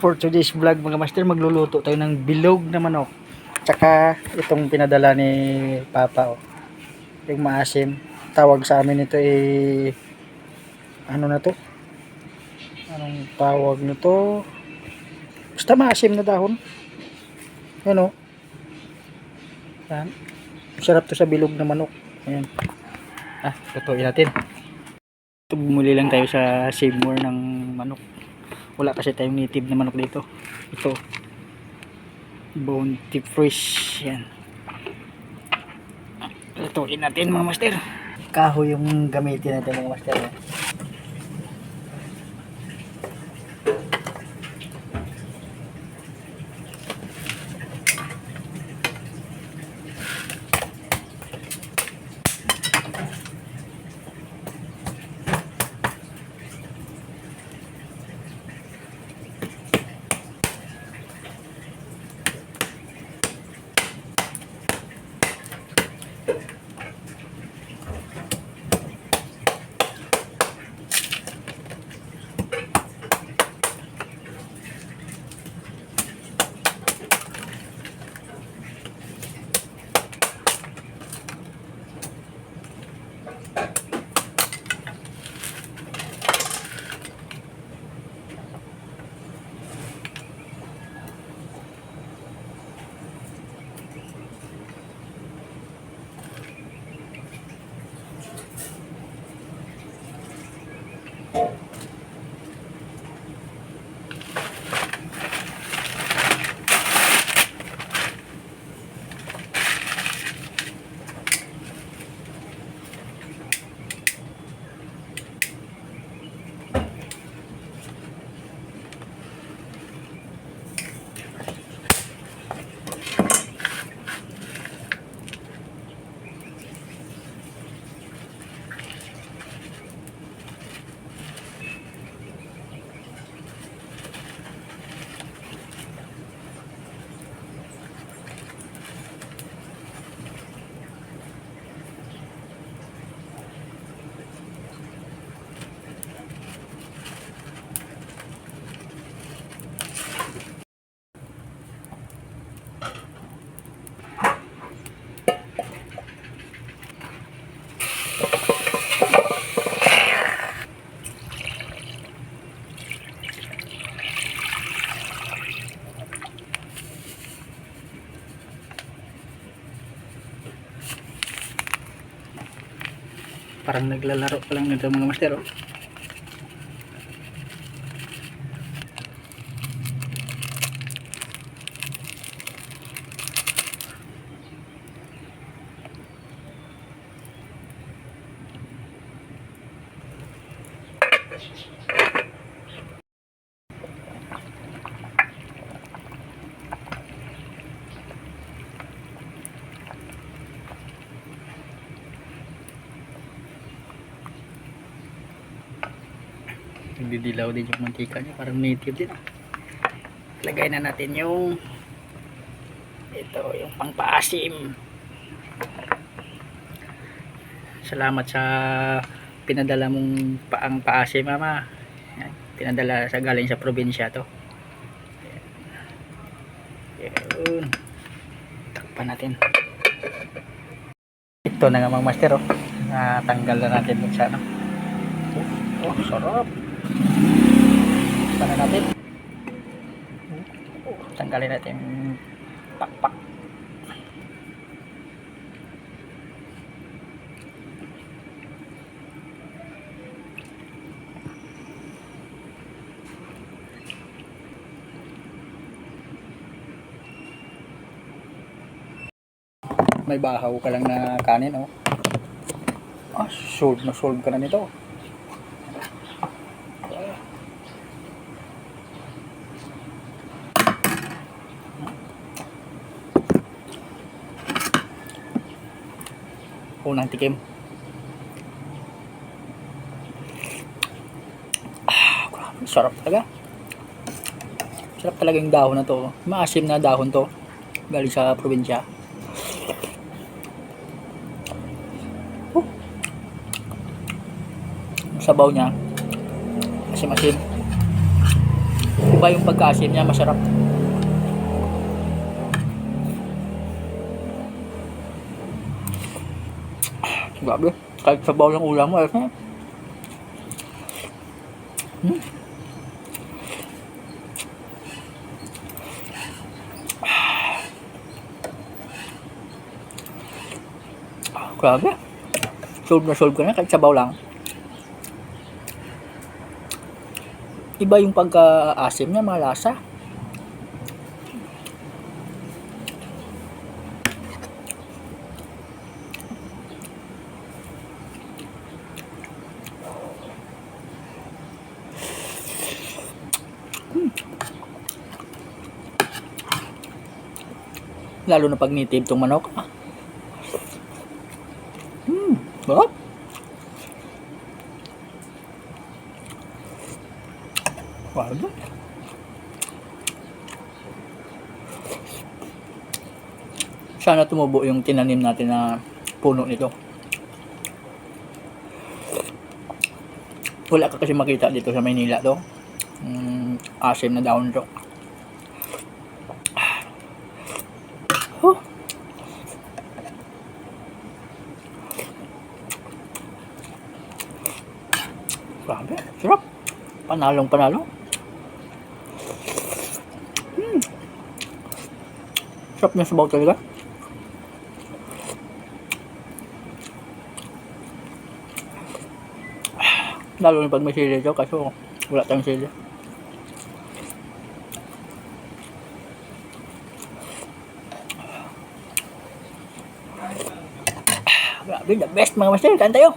For today's vlog mga master, magluluto tayo ng bilog na manok. Tsaka itong pinadala ni Papa, oh. Yung maasim. Tawag sa amin ito ano na to? Anong tawag nito? Basta maasim na dahon. Yan, oh. Yan. Sarap to sa bilog na manok. Ayan. Lutuin natin. Ito, bumuli lang tayo sa Seymour ng manok. Wala kasi tayong native na manok dito. Ito, bone tip fresh. Yan. Lutuin natin mga master. Kahoy yung gamitin natin mga master. Parang naglalaro pa lang nito mga master, oh. Nagdidilaw din yung mantika niya, parang native din. Lagay na natin yung yung pangpaasim. Salamat sa pinadala mong paasim, mama. Yan, pinadala sa galing sa probinsya to. Yun. Takpan natin. Ito na nga mga master, oh. Natanggal na natin dun sa ano. Oh, sarap. Sana natin. Tanggalin natin yung pakpak. May bahaw ka lang na kanin, oh. Solve na solve ka na nito. Unang tikim. Grabe, sarap talaga. Sarap talaga yung dahon na to. Maasim na dahon to. Galing sa probinsya. Sabaw niya. Asim-asim. Iba yung pagkaasim niya, masarap. Grabe, kahit sabaw ng ulam mo, grabe. Solve ka na kahit sabaw lang. Iba yung pagka-asim niya, malasa. Lalo na pag native tong manok. Sarap. Wow. Sana tumubo yung tinanim natin na puno nito. Wala ka kasi makita dito sa Maynila to. Asim na dahon to. Grabe, sarap. Panalong panalo. Sarap niya sabaw talaga. Lalo na pag may sili ito, kaso wala tayong sili. Grabe, the best mga master. Kain tayo.